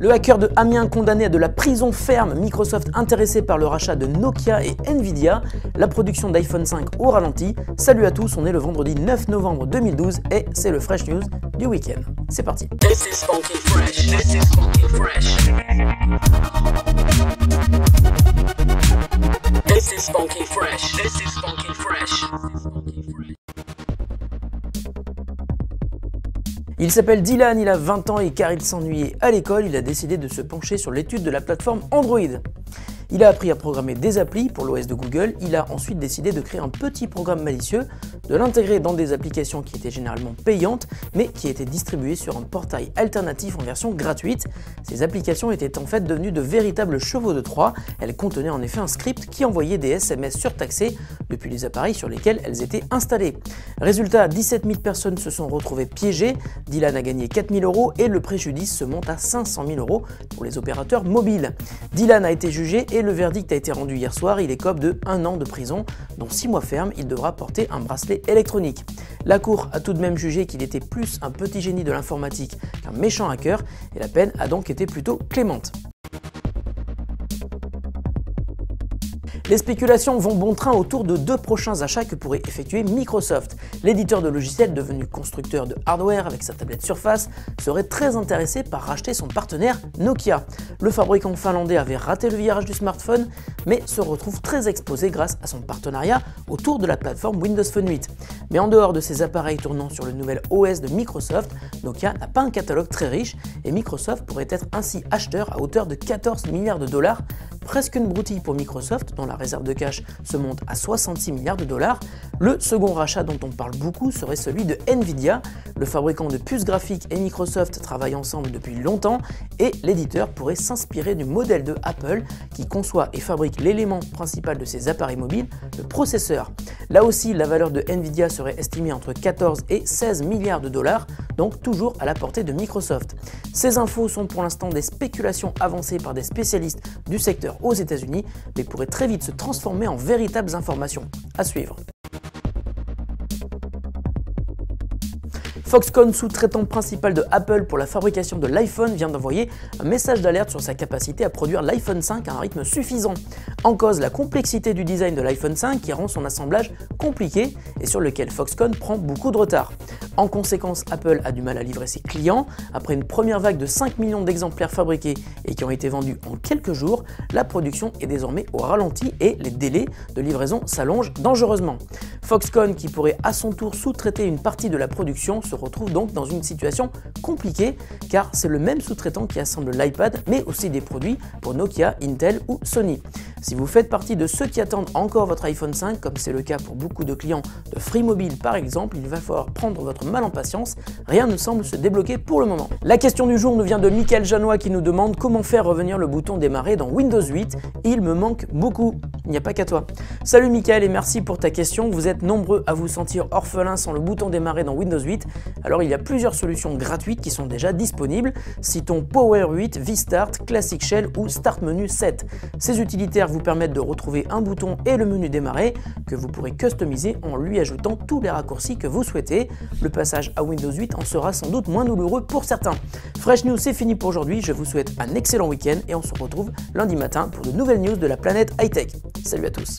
Le hacker de Amiens condamné à de la prison ferme, Microsoft intéressé par le rachat de Nokia et Nvidia, la production d'iPhone 5 au ralenti. Salut à tous, on est le vendredi 9 novembre 2012 et c'est le Fresh News du week-end. C'est parti. This is funky fresh. This is funky fresh. This is funky fresh. This is funky fresh. Il s'appelle Dylan, il a 20 ans et car il s'ennuyait à l'école, il a décidé de se pencher sur l'étude de la plateforme Android. Il a appris à programmer des applis pour l'OS de Google, il a ensuite décidé de créer un petit programme malicieux, de l'intégrer dans des applications qui étaient généralement payantes, mais qui étaient distribuées sur un portail alternatif en version gratuite. Ces applications étaient en fait devenues de véritables chevaux de Troie, elles contenaient en effet un script qui envoyait des SMS surtaxés depuis les appareils sur lesquels elles étaient installées. Résultat, 17 000 personnes se sont retrouvées piégées, Dylan a gagné 4 000 € et le préjudice se monte à 500 000 € pour les opérateurs mobiles. Dylan a été jugé et le verdict a été rendu hier soir, il écope de 1 an de prison, dont 6 mois ferme, il devra porter un bracelet électronique. La cour a tout de même jugé qu'il était plus un petit génie de l'informatique qu'un méchant hacker et la peine a donc été plutôt clémente. Les spéculations vont bon train autour de deux prochains achats que pourrait effectuer Microsoft. L'éditeur de logiciels devenu constructeur de hardware avec sa tablette Surface serait très intéressé par racheter son partenaire Nokia. Le fabricant finlandais avait raté le virage du smartphone mais se retrouve très exposé grâce à son partenariat autour de la plateforme Windows Phone 8. Mais en dehors de ces appareils tournant sur le nouvel OS de Microsoft, Nokia n'a pas un catalogue très riche et Microsoft pourrait être ainsi acheteur à hauteur de 14 milliards de $, presque une broutille pour Microsoft dont la réserve de cash se monte à 66 milliards de $. Le second rachat dont on parle beaucoup serait celui de Nvidia. Le fabricant de puces graphiques et Microsoft travaillent ensemble depuis longtemps et l'éditeur pourrait s'inspirer du modèle de Apple qui conçoit et fabrique l'élément principal de ses appareils mobiles, le processeur. Là aussi, la valeur de Nvidia serait estimée entre 14 et 16 milliards de $, donc toujours à la portée de Microsoft. Ces infos sont pour l'instant des spéculations avancées par des spécialistes du secteur aux États-Unis, mais pourraient très vite se transformer en véritables informations. À suivre. Foxconn, sous-traitant principal de Apple pour la fabrication de l'iPhone, vient d'envoyer un message d'alerte sur sa capacité à produire l'iPhone 5 à un rythme suffisant. En cause, la complexité du design de l'iPhone 5 qui rend son assemblage compliqué et sur lequel Foxconn prend beaucoup de retard. En conséquence, Apple a du mal à livrer ses clients. Après une première vague de 5 millions d'exemplaires fabriqués et qui ont été vendus en quelques jours, la production est désormais au ralenti et les délais de livraison s'allongent dangereusement. Foxconn, qui pourrait à son tour sous-traiter une partie de la production, se retrouve donc dans une situation compliquée car c'est le même sous-traitant qui assemble l'iPad mais aussi des produits pour Nokia, Intel ou Sony. Si vous faites partie de ceux qui attendent encore votre iPhone 5, comme c'est le cas pour beaucoup de clients de Free Mobile par exemple, il va falloir prendre votre mal en patience, rien ne semble se débloquer pour le moment. La question du jour nous vient de Michael Janois qui nous demande comment faire revenir le bouton démarrer dans Windows 8. Il me manque beaucoup, il n'y a pas qu'à toi. Salut Michael et merci pour ta question, vous êtes nombreux à vous sentir orphelin sans le bouton démarrer dans Windows 8, alors il y a plusieurs solutions gratuites qui sont déjà disponibles, citons Power 8, V-Start, Classic Shell ou Start Menu 7. Ces utilitaires vous permettent de retrouver un bouton et le menu démarrer que vous pourrez customiser en lui ajoutant tous les raccourcis que vous souhaitez. Le passage à Windows 8 en sera sans doute moins douloureux pour certains. Fresh News, c'est fini pour aujourd'hui, je vous souhaite un excellent week-end et on se retrouve lundi matin pour de nouvelles news de la planète high-tech. Salut à tous.